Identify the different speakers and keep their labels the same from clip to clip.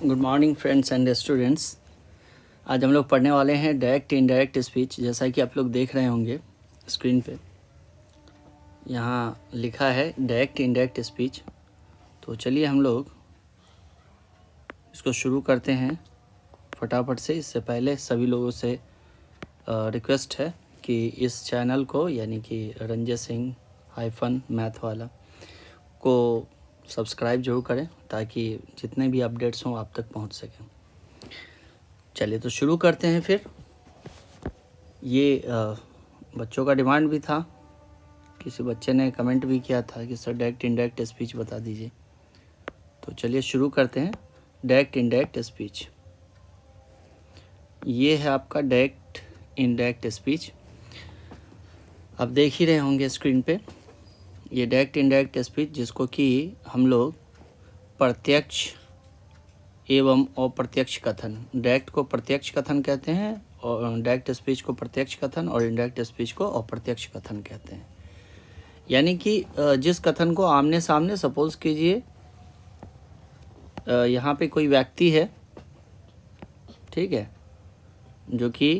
Speaker 1: Good morning friends and students. आज हम लोग पढ़ने वाले हैं डायरेक्ट इनडायरेक्ट स्पीच। जैसा कि आप लोग देख रहे होंगे स्क्रीन पे, यहाँ लिखा है डायरेक्ट इनडायरेक्ट स्पीच। तो चलिए हम लोग इसको शुरू करते हैं फटाफट से। इससे पहले सभी लोगों से रिक्वेस्ट है कि इस चैनल को यानी कि रंजय सिंह -मैथ वाला को सब्सक्राइब जरूर करें ताकि जितने भी अपडेट्स हों आप तक पहुंच सकें। चलिए तो शुरू करते हैं फिर। ये बच्चों का डिमांड भी था, किसी बच्चे ने कमेंट भी किया था कि सर डायरेक्ट इनडायरेक्ट स्पीच बता दीजिए। तो चलिए शुरू करते हैं डायरेक्ट इनडायरेक्ट स्पीच। ये है आपका डायरेक्ट इनडायरेक्ट स्पीच, आप देख ही रहे होंगे स्क्रीन पे। ये डायरेक्ट इनडायरेक्ट स्पीच जिसको कि हम लोग प्रत्यक्ष एवं अप्रत्यक्ष कथन, डायरेक्ट को प्रत्यक्ष कथन कहते हैं और डायरेक्ट स्पीच को प्रत्यक्ष कथन, और इनडायरेक्ट स्पीच को अप्रत्यक्ष कथन कहते हैं। यानी कि जिस कथन को आमने सामने, सपोज कीजिए यहाँ पे कोई व्यक्ति है, ठीक है, जो कि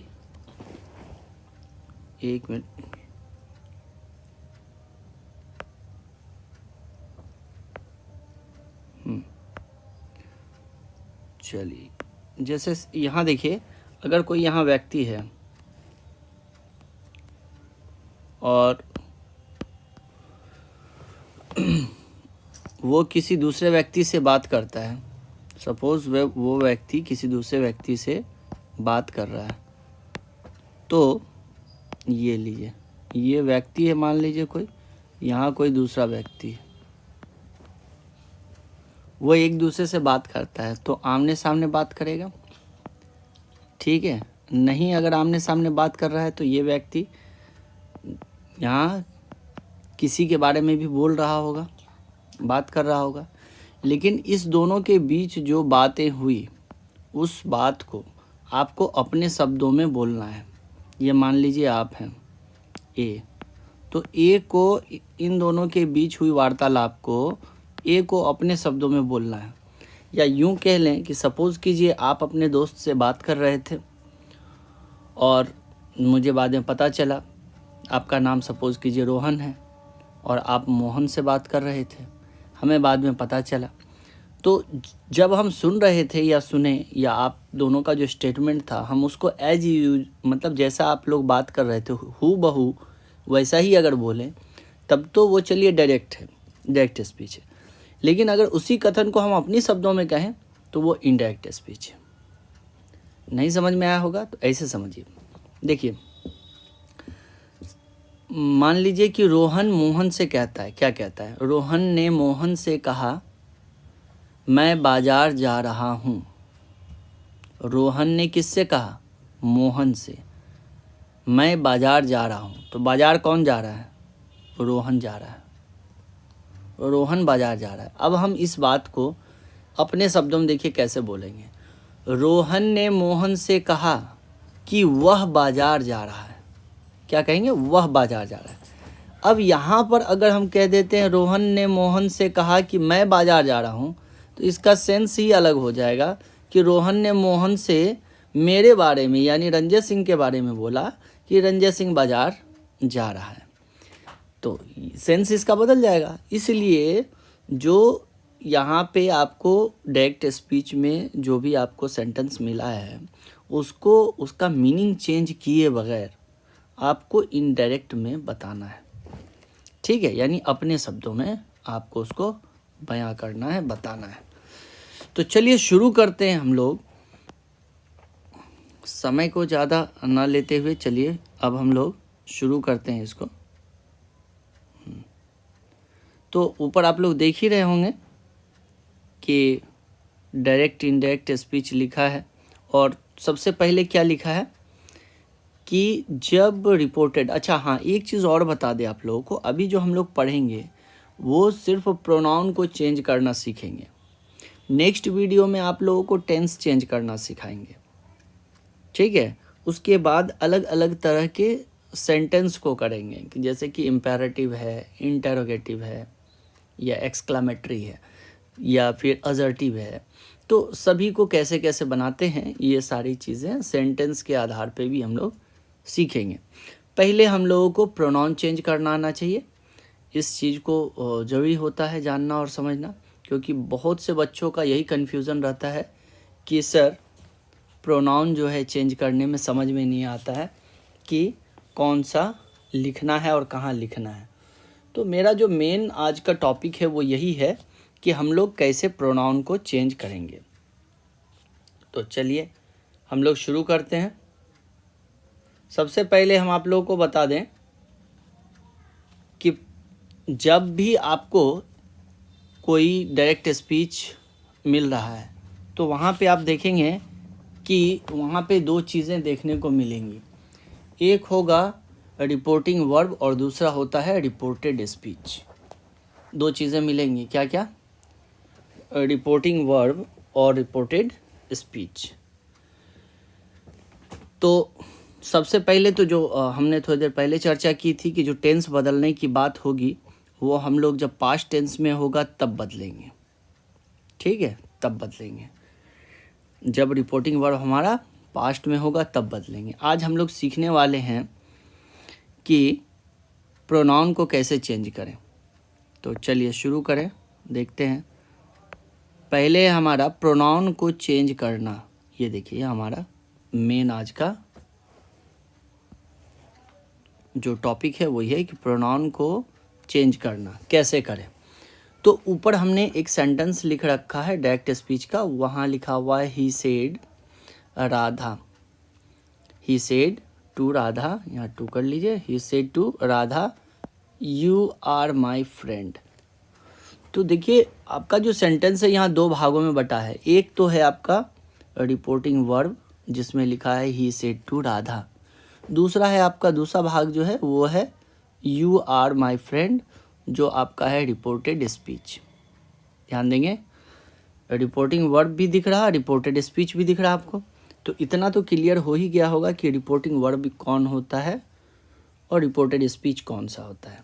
Speaker 1: एक मिनट, चलिए जैसे यहाँ देखिए, अगर कोई यहाँ व्यक्ति है और वो किसी दूसरे व्यक्ति से बात करता है, सपोज वो व्यक्ति किसी दूसरे व्यक्ति से बात कर रहा है, तो ये लीजिए, ये व्यक्ति है, मान लीजिए कोई, यहाँ कोई दूसरा व्यक्ति है, वो एक दूसरे से बात करता है, तो आमने सामने बात करेगा, ठीक है। नहीं, अगर आमने सामने बात कर रहा है तो ये व्यक्ति यहाँ किसी के बारे में भी बोल रहा होगा, बात कर रहा होगा, लेकिन इस दोनों के बीच जो बातें हुई उस बात को आपको अपने शब्दों में बोलना है। ये मान लीजिए आप हैं ए, तो ए को, इन दोनों के बीच हुई वार्तालाप को ए को अपने शब्दों में बोलना है। या यूं कह लें कि सपोज़ कीजिए आप अपने दोस्त से बात कर रहे थे और मुझे बाद में पता चला आपका नाम सपोज़ कीजिए रोहन है और आप मोहन से बात कर रहे थे, हमें बाद में पता चला। तो जब हम सुन रहे थे या सुने, या आप दोनों का जो स्टेटमेंट था, हम उसको एज यूज, मतलब जैसा आप लोग बात कर रहे थे हू बहू वैसा ही अगर बोलें, तब तो वो चलिए डायरेक्ट है, डायरेक्ट स्पीच है। लेकिन अगर उसी कथन को हम अपनी शब्दों में कहें तो वो इनडायरेक्ट स्पीच है। नहीं समझ में आया होगा तो ऐसे समझिए। देखिए, मान लीजिए कि रोहन मोहन से कहता है, क्या कहता है, रोहन ने मोहन से कहा मैं बाजार जा रहा हूँ। रोहन ने किससे कहा? मोहन से, मैं बाजार जा रहा हूँ। तो बाजार कौन जा रहा है? रोहन जा रहा है, रोहन बाजार जा रहा है। अब हम इस बात को अपने शब्दों में देखिए कैसे बोलेंगे। रोहन ने मोहन से कहा कि वह बाजार जा रहा है। क्या कहेंगे? वह बाजार जा रहा है। अब यहाँ पर अगर हम कह देते हैं रोहन ने मोहन से कहा कि मैं बाजार जा रहा हूँ, तो इसका सेंस ही अलग हो जाएगा कि रोहन ने मोहन से मेरे बारे में यानी रंजय सिंह के बारे में बोला कि रंजय सिंह बाजार जा रहा है, तो सेंस इसका बदल जाएगा। इसलिए जो यहाँ पे आपको डायरेक्ट स्पीच में जो भी आपको सेंटेंस मिला है उसको, उसका मीनिंग चेंज किए बगैर आपको इनडायरेक्ट में बताना है, ठीक है। यानी अपने शब्दों में आपको उसको बयां करना है, बताना है। तो चलिए शुरू करते हैं हम लोग, समय को ज़्यादा ना लेते हुए। चलिए अब हम लोग शुरू करते हैं इसको। तो ऊपर आप लोग देख ही रहे होंगे कि डायरेक्ट इनडायरेक्ट स्पीच लिखा है, और सबसे पहले क्या लिखा है कि जब रिपोर्टेड, अच्छा हाँ, एक चीज़ और बता दें आप लोगों को, अभी जो हम लोग पढ़ेंगे वो सिर्फ प्रोनाउन को चेंज करना सीखेंगे। नेक्स्ट वीडियो में आप लोगों को टेंस चेंज करना सिखाएंगे, ठीक है। उसके बाद अलग अलग तरह के सेंटेंस को करेंगे, कि जैसे कि इम्पेरेटिव है, इंटेरोगेटिव है, या एक्सक्लामेटरी है, या फिर असर्टिव है, तो सभी को कैसे कैसे बनाते हैं ये सारी चीज़ें सेंटेंस के आधार पे भी हम लोग सीखेंगे। पहले हम लोगों को प्रोनाउन चेंज करना आना चाहिए। इस चीज़ को ज़रूरी होता है जानना और समझना, क्योंकि बहुत से बच्चों का यही कन्फ्यूज़न रहता है कि सर प्रोनाउन जो है चेंज करने में समझ में नहीं आता है कि कौन सा लिखना है और कहाँ लिखना है। तो मेरा जो मेन आज का टॉपिक है वो यही है कि हम लोग कैसे प्रोनाउन को चेंज करेंगे। तो चलिए हम लोग शुरू करते हैं। सबसे पहले हम आप लोगों को बता दें कि जब भी आपको कोई डायरेक्ट स्पीच मिल रहा है तो वहाँ पे आप देखेंगे कि वहाँ पे दो चीज़ें देखने को मिलेंगी। एक होगा रिपोर्टिंग वर्ब और दूसरा होता है रिपोर्टेड स्पीच। दो चीज़ें मिलेंगी, क्या क्या? रिपोर्टिंग वर्ब और रिपोर्टेड स्पीच। तो सबसे पहले तो जो हमने थोड़ी देर पहले चर्चा की थी कि जो टेंस बदलने की बात होगी वो हम लोग जब पास्ट टेंस में होगा तब बदलेंगे, ठीक है, तब बदलेंगे। जब रिपोर्टिंग वर्ब हमारा पास्ट में होगा तब बदलेंगे। आज हम लोग सीखने वाले हैं कि प्रोनाउन को कैसे चेंज करें। तो चलिए शुरू करें, देखते हैं। पहले हमारा प्रोनाउन को चेंज करना, ये देखिए हमारा मेन आज का जो टॉपिक है वही है कि प्रोनाउन को चेंज करना कैसे करें। तो ऊपर हमने एक सेंटेंस लिख रखा है डायरेक्ट स्पीच का, वहाँ लिखा हुआ है he said Radha, he said to Radha, यहाँ टू कर लीजिए, he said to Radha you are my friend. तो देखिए आपका जो सेंटेंस है यहाँ दो भागों में बटा है। एक तो है आपका रिपोर्टिंग वर्ब जिसमें लिखा है ही सेड टू राधा, दूसरा है आपका दूसरा भाग जो है वो है यू आर माई फ्रेंड जो आपका है रिपोर्टेड स्पीच। ध्यान देंगे, रिपोर्टिंग वर्ब भी दिख रहा, रिपोर्टेड स्पीच भी दिख रहा आपको। तो इतना तो क्लियर हो ही गया होगा कि रिपोर्टिंग वर्ब कौन होता है और रिपोर्टेड स्पीच कौन सा होता है।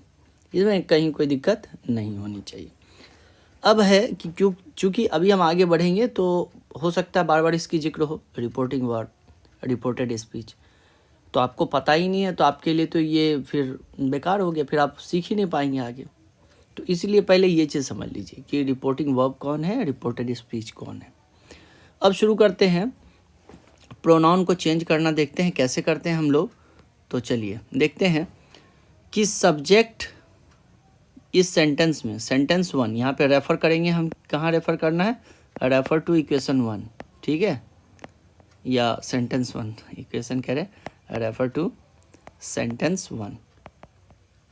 Speaker 1: इसमें कहीं कोई दिक्कत नहीं होनी चाहिए। अब है कि चूँकि अभी हम आगे बढ़ेंगे तो हो सकता है बार बार इसकी जिक्र हो, रिपोर्टिंग वर्ब, रिपोर्टेड स्पीच, तो आपको पता ही नहीं है तो आपके लिए तो ये फिर बेकार हो गया, फिर आप सीख ही नहीं पाएंगे आगे। तो इसलिए पहले ये चीज़ समझ लीजिए कि रिपोर्टिंग वर्ब कौन है, रिपोर्टेड स्पीच कौन है। अब शुरू करते हैं, प्रोनाउन को चेंज करना देखते हैं कैसे करते हैं हम लोग। तो चलिए देखते हैं कि सब्जेक्ट इस सेंटेंस में, सेंटेंस 1 यहाँ पे रेफ़र करेंगे हम, कहाँ रेफ़र करना है, रेफ़र टू इक्वेशन 1, ठीक है, या सेंटेंस 1, इक्वेशन कह रहे, रेफ़र टू सेंटेंस 1,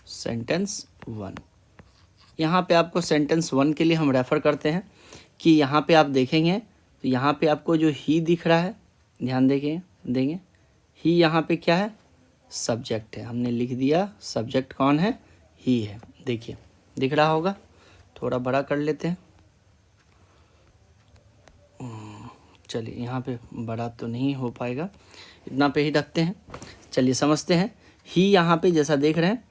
Speaker 1: सेंटेंस 1। यहाँ पे आपको सेंटेंस 1 के लिए हम रेफ़र करते हैं कि यहाँ पे आप देखेंगे तो यहाँ पे आपको जो ही दिख रहा है, ध्यान देंगे ही यहाँ पे क्या है, सब्जेक्ट है। हमने लिख दिया सब्जेक्ट कौन है, ही है। देखिए दिख रहा होगा, थोड़ा बड़ा कर लेते हैं। चलिए यहाँ पे बड़ा तो नहीं हो पाएगा, इतना पे ही रखते हैं। चलिए समझते हैं, ही यहाँ पे जैसा देख रहे हैं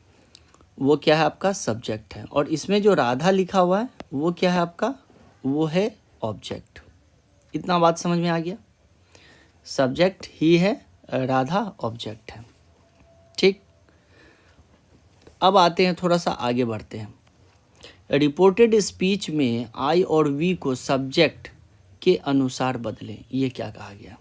Speaker 1: वो क्या है, आपका सब्जेक्ट है, और इसमें जो राधा लिखा हुआ है वो क्या है आपका, वो है ऑब्जेक्ट। इतना बात समझ में आ गया, सब्जेक्ट ही है, राधा ऑब्जेक्ट है, ठीक। अब आते हैं, थोड़ा सा आगे बढ़ते हैं। रिपोर्टेड स्पीच में आई और वी को सब्जेक्ट के अनुसार बदलें, ये क्या कहा गया।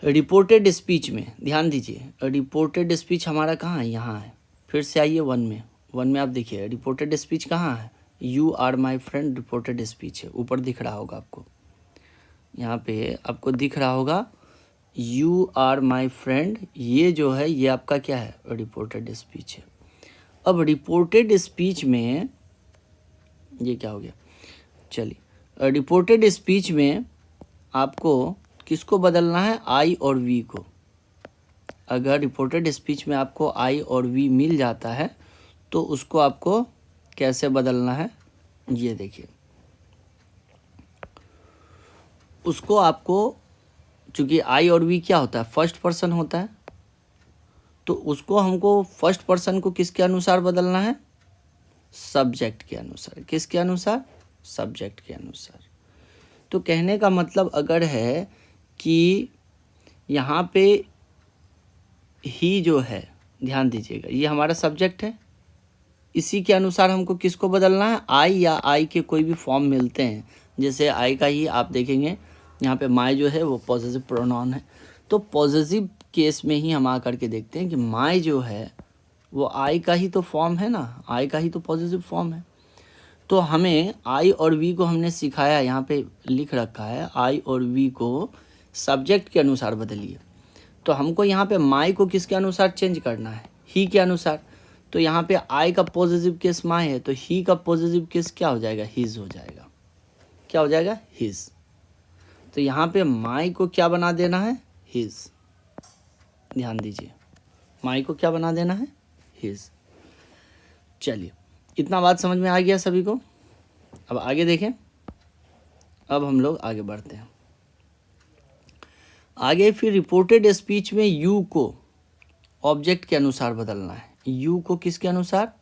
Speaker 1: रिपोर्टेड स्पीच में ध्यान दीजिए, रिपोर्टेड स्पीच हमारा कहाँ है, यहाँ है। फिर से आइए 1 में आप देखिए रिपोर्टेड स्पीच कहाँ है, you are my friend reported speech है, ऊपर दिख रहा होगा आपको, यहाँ पे आपको दिख रहा होगा यू आर माई फ्रेंड, ये जो है ये आपका क्या है, रिपोर्टेड स्पीच है। अब रिपोर्टेड स्पीच में ये क्या हो गया, चलिए रिपोर्टेड स्पीच में आपको किसको बदलना है, आई और वी को। अगर रिपोर्टेड स्पीच में आपको आई और वी मिल जाता है तो उसको आपको कैसे बदलना है, ये देखिए, उसको आपको, चूँकि आई और वी क्या होता है, फर्स्ट पर्सन होता है, तो उसको हमको फर्स्ट पर्सन को किसके अनुसार बदलना है, सब्जेक्ट के अनुसार। किसके अनुसार, सब्जेक्ट के अनुसार। तो कहने का मतलब अगर है कि यहाँ पे ही जो है, ध्यान दीजिएगा, ये हमारा सब्जेक्ट है, इसी के अनुसार हमको किसको बदलना है, आई या आई के कोई भी फॉर्म मिलते हैं, जैसे आई का ही आप देखेंगे यहाँ पे माई जो है वो पॉजेसिव प्रोनाउन है, तो पॉजेसिव केस में ही हम आ करके देखते हैं कि माई जो है वो आई का ही तो फॉर्म है ना, आई का ही तो पॉजेसिव फॉर्म है। तो हमें आई और वी को हमने सिखाया, यहाँ पे लिख रखा है आई और वी को सब्जेक्ट के अनुसार बदलिए। तो हमको यहाँ पे माई को किसके अनुसार चेंज करना है, ही के अनुसार। तो यहाँ पे आई का पॉजिटिव केस माई है, तो ही का पॉजिटिव केस क्या हो जाएगा, हिज हो जाएगा। क्या हो जाएगा, हिज। तो यहाँ पे माई को क्या बना देना है, हिज। ध्यान दीजिए, माई को क्या बना देना है, हिज। चलिए, इतना बात समझ में आ गया सभी को। अब आगे देखें, अब हम लोग आगे बढ़ते हैं। आगे फिर रिपोर्टेड स्पीच में यू को ऑब्जेक्ट के अनुसार बदलना है। यू को किसके अनुसार,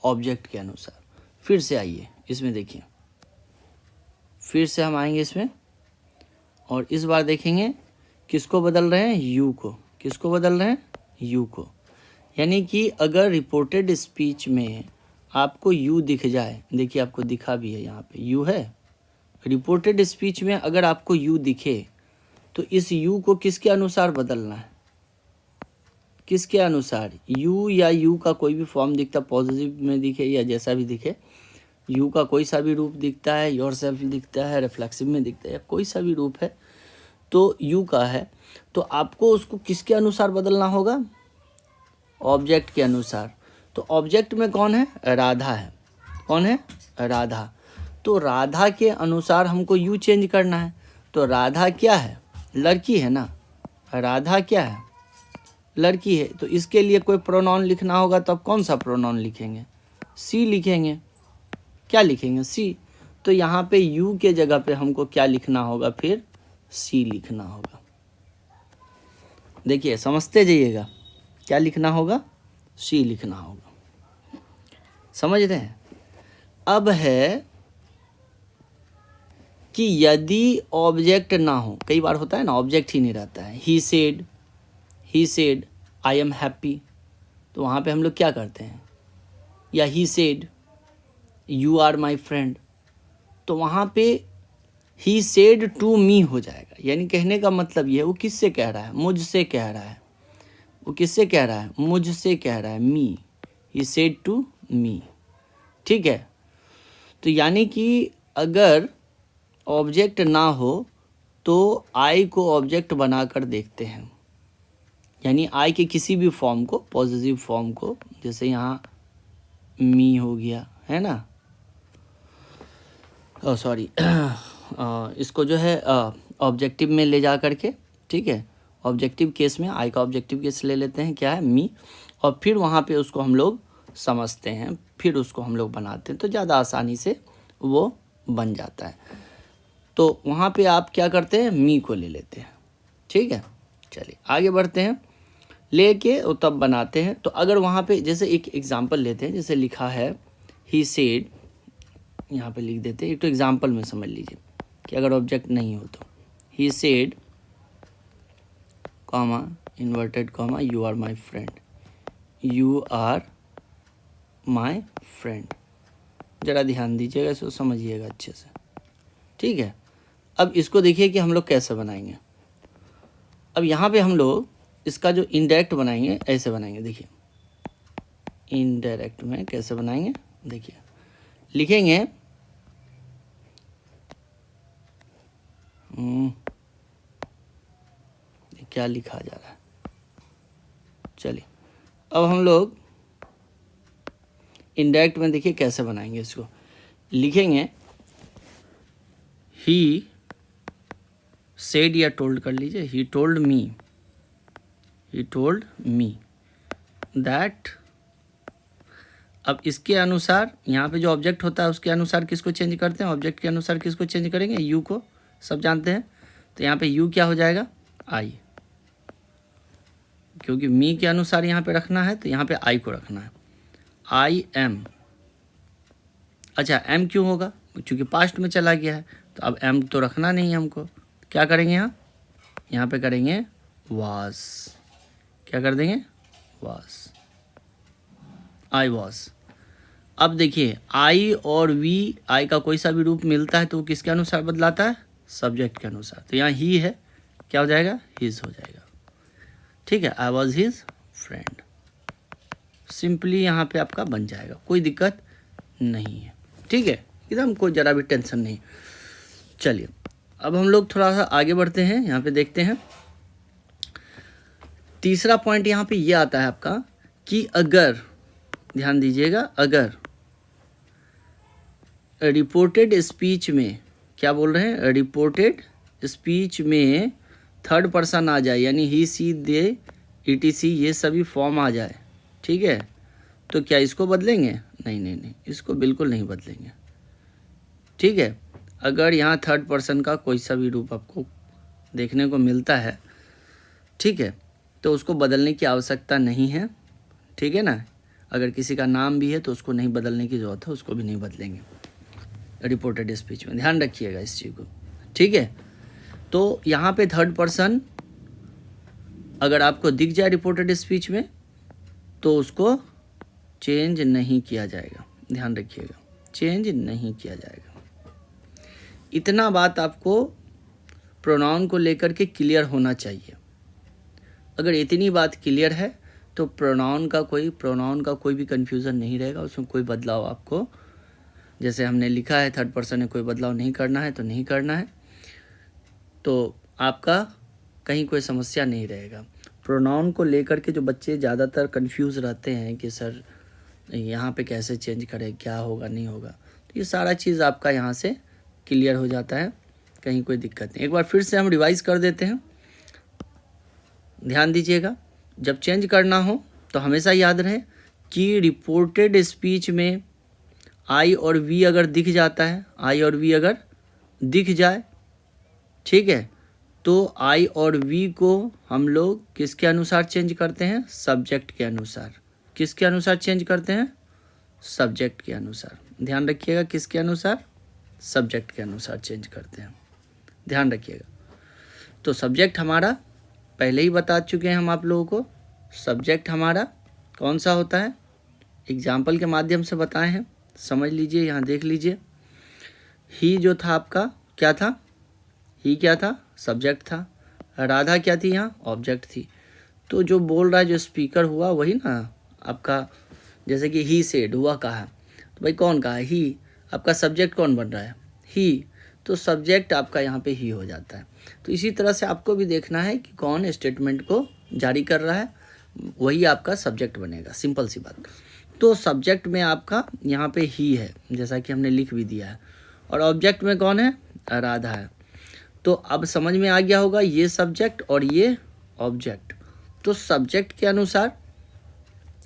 Speaker 1: ऑब्जेक्ट के अनुसार। फिर से आइए इसमें देखिए, फिर से हम आएंगे इसमें और इस बार देखेंगे किसको बदल रहे हैं, यू को। किसको बदल रहे हैं, यू को। यानी कि अगर रिपोर्टेड स्पीच में आपको यू दिख जाए, देखिए आपको दिखा भी है, यहाँ पे यू है। रिपोर्टेड स्पीच में अगर आपको यू दिखे तो इस यू को किसके अनुसार बदलना है, किसके अनुसार, यू या यू का कोई भी फॉर्म दिखता, पॉजिटिव में दिखे या जैसा भी दिखे, यू का कोई सा भी रूप दिखता है, योरसेल्फ दिखता है, रिफ्लेक्सिव में दिखता है, या कोई सा भी रूप है तो यू का है, तो आपको उसको किसके अनुसार बदलना होगा, ऑब्जेक्ट के अनुसार। तो ऑब्जेक्ट में कौन है, राधा है। कौन है, राधा। तो राधा के अनुसार हमको यू चेंज करना है। तो राधा क्या है, लड़की है ना, राधा क्या है, लड़की है। तो इसके लिए कोई प्रोनाउन लिखना होगा, तो अब कौन सा प्रोनाउन लिखेंगे, सी लिखेंगे। क्या लिखेंगे, सी। तो यहाँ पे यू के जगह पे हमको क्या लिखना होगा, फिर सी लिखना होगा। देखिए समझते जाइएगा, क्या लिखना होगा, सी लिखना होगा। समझ रहे हैं। अब है कि यदि ऑब्जेक्ट ना हो, कई बार होता है ना ऑब्जेक्ट ही नहीं रहता है, he said I am happy, तो वहाँ पे हम लोग क्या करते हैं, या he said you are my friend, तो वहाँ पे ही सेड टू मी हो जाएगा। यानी कहने का मतलब ये है, वो किससे कह रहा है, मुझसे कह रहा है। वो किससे कह रहा है, मुझसे कह रहा है, मी। ही सेड टू मी। ठीक है। तो यानी कि अगर ऑब्जेक्ट ना हो तो आई को ऑब्जेक्ट बनाकर देखते हैं। यानी आई के किसी भी फॉर्म को, पॉजिटिव फॉर्म को, जैसे यहाँ मी हो गया है ना, सॉरी इसको जो है ऑब्जेक्टिव में ले जा करके, ठीक है, ऑब्जेक्टिव केस में आई का ऑब्जेक्टिव केस ले लेते हैं, क्या है, मी, और फिर वहाँ पे उसको हम लोग समझते हैं, फिर उसको हम लोग बनाते हैं, तो ज़्यादा आसानी से वो बन जाता है। तो वहाँ पे आप क्या करते हैं, मी को ले लेते हैं। ठीक है, चलिए आगे बढ़ते हैं, लेके और तब बनाते हैं। तो अगर वहाँ पे जैसे एक एग्जांपल लेते हैं, जैसे लिखा है ही सेड, यहाँ पे लिख देते हैं, एक तो एग्जांपल में समझ लीजिए कि अगर ऑब्जेक्ट नहीं हो तो he said comma inverted comma you are my friend, you are my friend. ज़रा ध्यान दीजिएगा, इसको समझिएगा अच्छे से। ठीक है, अब इसको देखिए कि हम लोग कैसे बनाएंगे। अब यहाँ पे हम लोग इसका जो इनडायरेक्ट बनाएंगे, ऐसे बनाएंगे। देखिए इनडायरेक्ट में कैसे बनाएंगे, देखिए लिखेंगे क्या लिखा जा रहा है, चलिए अब हम लोग इनडायरेक्ट में देखिए कैसे बनाएंगे। इसको लिखेंगे ही सेड या टोल्ड कर लीजिए, ही टोल्ड मी दैट। अब इसके अनुसार यहाँ पे जो ऑब्जेक्ट होता है उसके अनुसार किसको चेंज करते हैं, ऑब्जेक्ट के अनुसार किसको चेंज करेंगे, यू को, सब जानते हैं। तो यहाँ पे यू क्या हो जाएगा, आई, क्योंकि मी के अनुसार यहाँ पे रखना है तो यहाँ पे आई को रखना है, आई एम। अच्छा एम क्यों होगा, क्योंकि पास्ट में चला गया है, तो अब एम तो रखना नहीं है हमको, क्या करेंगे यहाँ पे करेंगे वाज, क्या कर देंगे वाज, आई वॉज। अब देखिए आई और वी, आई का कोई सा भी रूप मिलता है तो वो किसके अनुसार बदलाता है, सब्जेक्ट के अनुसार। तो यहाँ ही है, क्या हो जाएगा, हिज हो जाएगा। ठीक है, I was his friend, simply यहाँ पे आपका बन जाएगा, कोई दिक्कत नहीं है। ठीक है, एकदम कोई ज़रा भी टेंशन नहीं। चलिए अब हम लोग थोड़ा सा आगे बढ़ते हैं, यहाँ पे देखते हैं तीसरा पॉइंट। यहाँ पे ये आता है आपका कि अगर, ध्यान दीजिएगा, अगर रिपोर्टेड स्पीच में, क्या बोल रहे हैं, रिपोर्टेड स्पीच में थर्ड पर्सन आ जाए, यानी ही सी दे ETC ये सभी फॉर्म आ जाए, ठीक है, तो क्या इसको बदलेंगे, नहीं नहीं नहीं, इसको बिल्कुल नहीं बदलेंगे। ठीक है, अगर यहाँ थर्ड पर्सन का कोई सा भी रूप आपको देखने को मिलता है, ठीक है, तो उसको बदलने की आवश्यकता नहीं है। ठीक है ना, अगर किसी का नाम भी है तो उसको नहीं बदलने की ज़रूरत है, उसको भी नहीं बदलेंगे रिपोर्टेड स्पीच में, ध्यान रखिएगा इस चीज़ को। ठीक है, तो यहाँ पे थर्ड पर्सन अगर आपको दिख जाए रिपोर्टेड स्पीच में तो उसको चेंज नहीं किया जाएगा, ध्यान रखिएगा, चेंज नहीं किया जाएगा। इतना बात आपको प्रोनाउन को लेकर के क्लियर होना चाहिए। अगर इतनी बात क्लियर है तो प्रोनाउन का कोई भी कन्फ्यूज़न नहीं रहेगा, उसमें कोई बदलाव आपको, जैसे हमने लिखा है थर्ड पर्सन में कोई बदलाव नहीं करना है तो नहीं करना है, तो आपका कहीं कोई समस्या नहीं रहेगा। प्रोनाउन को लेकर के जो बच्चे ज़्यादातर कंफ्यूज रहते हैं कि सर यहाँ पे कैसे चेंज करें, क्या होगा नहीं होगा, तो ये सारा चीज़ आपका यहाँ से क्लियर हो जाता है, कहीं कोई दिक्कत नहीं। एक बार फिर से हम रिवाइज़ कर देते हैं, ध्यान दीजिएगा। जब चेंज करना हो तो हमेशा याद रहे कि रिपोर्टेड स्पीच में आई और वी अगर दिख जाता है, आई और वी अगर दिख जाए, ठीक है, तो आई और वी को हम लोग किसके अनुसार चेंज करते हैं, सब्जेक्ट के अनुसार। किसके अनुसार चेंज करते हैं, सब्जेक्ट के अनुसार, ध्यान रखिएगा, किसके अनुसार, सब्जेक्ट के अनुसार चेंज करते हैं, ध्यान रखिएगा। तो सब्जेक्ट हमारा पहले ही बता चुके हैं हम आप लोगों को, सब्जेक्ट हमारा कौन सा होता है, एग्जाम्पल के माध्यम से बताए हैं, समझ लीजिए, यहाँ देख लीजिए। ही जो था आपका क्या था, ही क्या था, सब्जेक्ट था, राधा क्या थी, यहाँ ऑब्जेक्ट थी। तो जो बोल रहा है, जो स्पीकर हुआ वही ना आपका, जैसे कि ही सेड हुआ कहा, तो भाई कौन कहा, ही, आपका सब्जेक्ट कौन बन रहा है, ही, तो सब्जेक्ट आपका यहाँ पे ही हो जाता है। तो इसी तरह से आपको भी देखना है कि कौन स्टेटमेंट को जारी कर रहा है, वही आपका सब्जेक्ट बनेगा, सिंपल सी बात। तो सब्जेक्ट में आपका यहाँ पे ही है, जैसा कि हमने लिख भी दिया है, और ऑब्जेक्ट में कौन है, राधा है। तो अब समझ में आ गया होगा, ये सब्जेक्ट और ये ऑब्जेक्ट। तो सब्जेक्ट के अनुसार,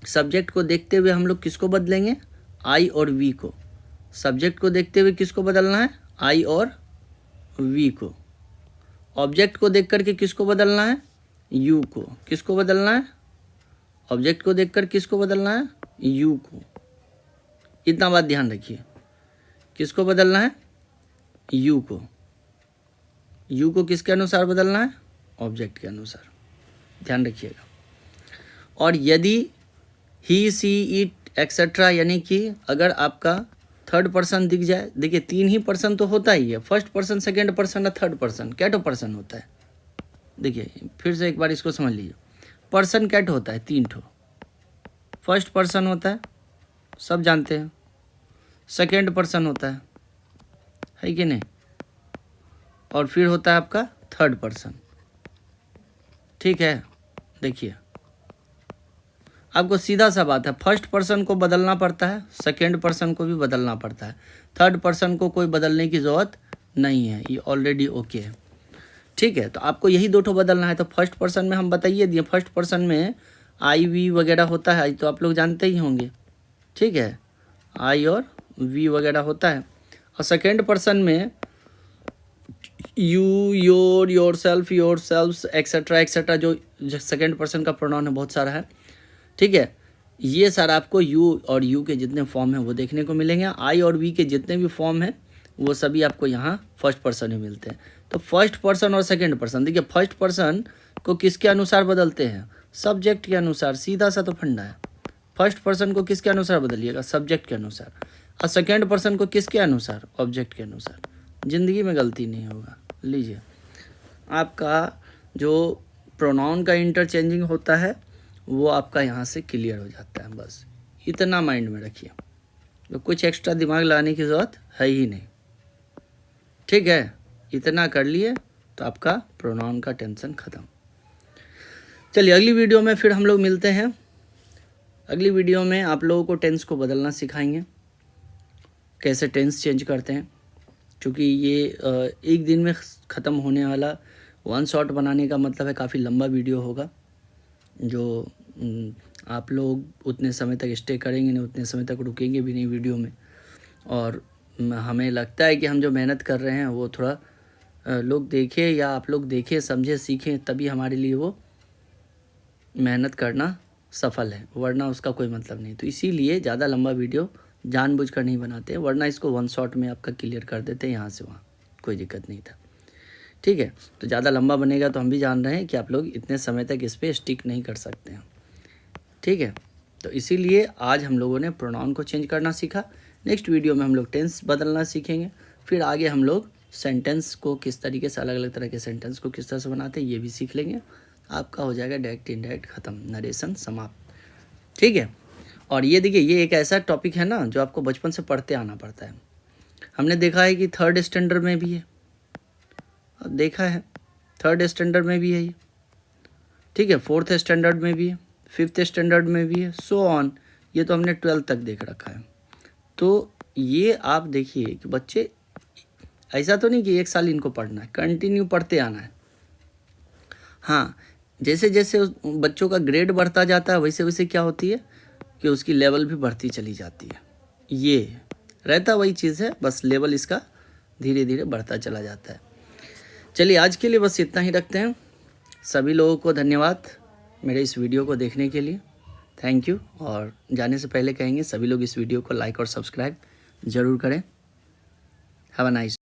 Speaker 1: सब्जेक्ट को देखते हुए हम लोग किसको बदलेंगे, आई और वी को। सब्जेक्ट को देखते हुए किसको बदलना है, आई और वी को। ऑब्जेक्ट को देख करके किसको बदलना है, यू को। किसको बदलना है, ऑब्जेक्ट को देखकर किसको बदलना है, यू को। इतना बात ध्यान रखिए, किसको बदलना है, यू को। यू को किसके अनुसार बदलना है, ऑब्जेक्ट के अनुसार, ध्यान रखिएगा। और यदि ही, सी, इट एक्सेट्रा, यानी कि अगर आपका थर्ड पर्सन दिख जाए, देखिए 3 ही पर्सन तो होता ही है, फर्स्ट पर्सन, सेकेंड पर्सन और थर्ड पर्सन, कैटो पर्सन होता है। देखिए फिर से एक बार इसको समझ लीजिए, पर्सन कैट होता है 3 ठो, फर्स्ट पर्सन होता है, सब जानते हैं, सेकेंड पर्सन होता है कि नहीं, और फिर होता है आपका थर्ड पर्सन। ठीक है, देखिए आपको सीधा सा बात है, फर्स्ट पर्सन को बदलना पड़ता है, सेकेंड पर्सन को भी बदलना पड़ता है, थर्ड पर्सन को कोई बदलने की ज़रूरत नहीं है, ये ऑलरेडी ओके है। ठीक है, तो आपको यही 2 ठो बदलना है। तो फर्स्ट पर्सन में हम बताइए दिए, फर्स्ट पर्सन में आई वी वगैरह होता है, तो आप लोग जानते ही होंगे, ठीक है, आई और वी वगैरह होता है। और सेकेंड पर्सन में you, your, your self etcetera etcetera, जो सेकेंड पर्सन का प्रोनाउन है बहुत सारा है, ठीक है, ये सारा आपको यू और यू के जितने फॉर्म हैं वो देखने को मिलेंगे। आई और वी के जितने भी फॉर्म हैं वो सभी आपको यहाँ फर्स्ट पर्सन ही मिलते हैं। तो फर्स्ट पर्सन और सेकंड पर्सन, देखिए फर्स्ट पर्सन को किसके अनुसार बदलते हैं? सब्जेक्ट के अनुसार, सीधा सा तो फंडा है। फर्स्ट पर्सन को किसके अनुसार बदलिएगा? सब्जेक्ट के अनुसार। और सेकंड पर्सन को किसके अनुसार? ऑब्जेक्ट के अनुसार। ज़िंदगी में गलती नहीं होगा। लीजिए, आपका जो प्रोनाउन का इंटरचेंजिंग होता है वो आपका यहाँ से क्लियर हो जाता है। बस इतना माइंड में रखिए, तो कुछ एक्स्ट्रा दिमाग लगाने की ज़रूरत है ही नहीं। ठीक है, इतना कर लिए तो आपका प्रोनाउन का टेंशन ख़त्म। चलिए अगली वीडियो में फिर हम लोग मिलते हैं। अगली वीडियो में आप लोगों को टेंस को बदलना सिखाएंगे, कैसे टेंस चेंज करते हैं। क्योंकि ये एक दिन में ख़त्म होने वाला वन शॉट बनाने का मतलब है काफ़ी लंबा वीडियो होगा, जो आप लोग उतने समय तक स्टे करेंगे नहीं, उतने समय तक रुकेंगे भी नहीं वीडियो में। और हमें लगता है कि हम जो मेहनत कर रहे हैं वो थोड़ा लोग देखें, या आप लोग देखें, समझें, सीखें, तभी हमारे लिए वो मेहनत करना सफल है, वरना उसका कोई मतलब नहीं। तो इसीलिए ज़्यादा लंबा वीडियो जानबूझकर नहीं बनाते, वरना इसको वन शॉट में आपका क्लियर कर देते हैं यहाँ से वहाँ, कोई दिक्कत नहीं था। ठीक है, तो ज़्यादा लंबा बनेगा तो हम भी जान रहे हैं कि आप लोग इतने समय तक इस पर स्टिक नहीं कर सकते हैं। ठीक है, तो इसीलिए आज हम लोगों ने प्रोनाउन को चेंज करना सीखा। नेक्स्ट वीडियो में हम लोग टेंस बदलना सीखेंगे, फिर आगे हम लोग सेंटेंस को किस तरीके से, अलग अलग तरह के सेंटेंस को किस तरह से बनाते हैं ये भी सीख लेंगे। आपका हो जाएगा डायरेक्ट इनडायरेक्ट ख़त्म, नरेशन समाप्त। ठीक है, और ये देखिए, ये एक ऐसा टॉपिक है ना जो आपको बचपन से पढ़ते आना पड़ता है। हमने देखा है कि थर्ड स्टैंडर्ड में भी है, देखा है थर्ड स्टैंडर्ड में भी है ये। ठीक है, फोर्थ स्टैंडर्ड में भी है, फिफ्थ स्टैंडर्ड में भी है, सो ऑन। ये तो हमने 12th तक देख रखा है। तो ये आप देखिए कि बच्चे, ऐसा तो नहीं कि एक साल इनको पढ़ना है, कंटिन्यू पढ़ते आना है। हाँ, जैसे जैसे उस बच्चों का ग्रेड बढ़ता जाता है वैसे वैसे क्या होती है कि उसकी लेवल भी बढ़ती चली जाती है। ये रहता वही चीज़ है, बस लेवल इसका धीरे धीरे बढ़ता चला जाता है। चलिए आज के लिए बस इतना ही रखते हैं। सभी लोगों को धन्यवाद मेरे इस वीडियो को देखने के लिए, थैंक यू। और जाने से पहले कहेंगे सभी लोग इस वीडियो को लाइक और सब्सक्राइब ज़रूर करें। Have a nice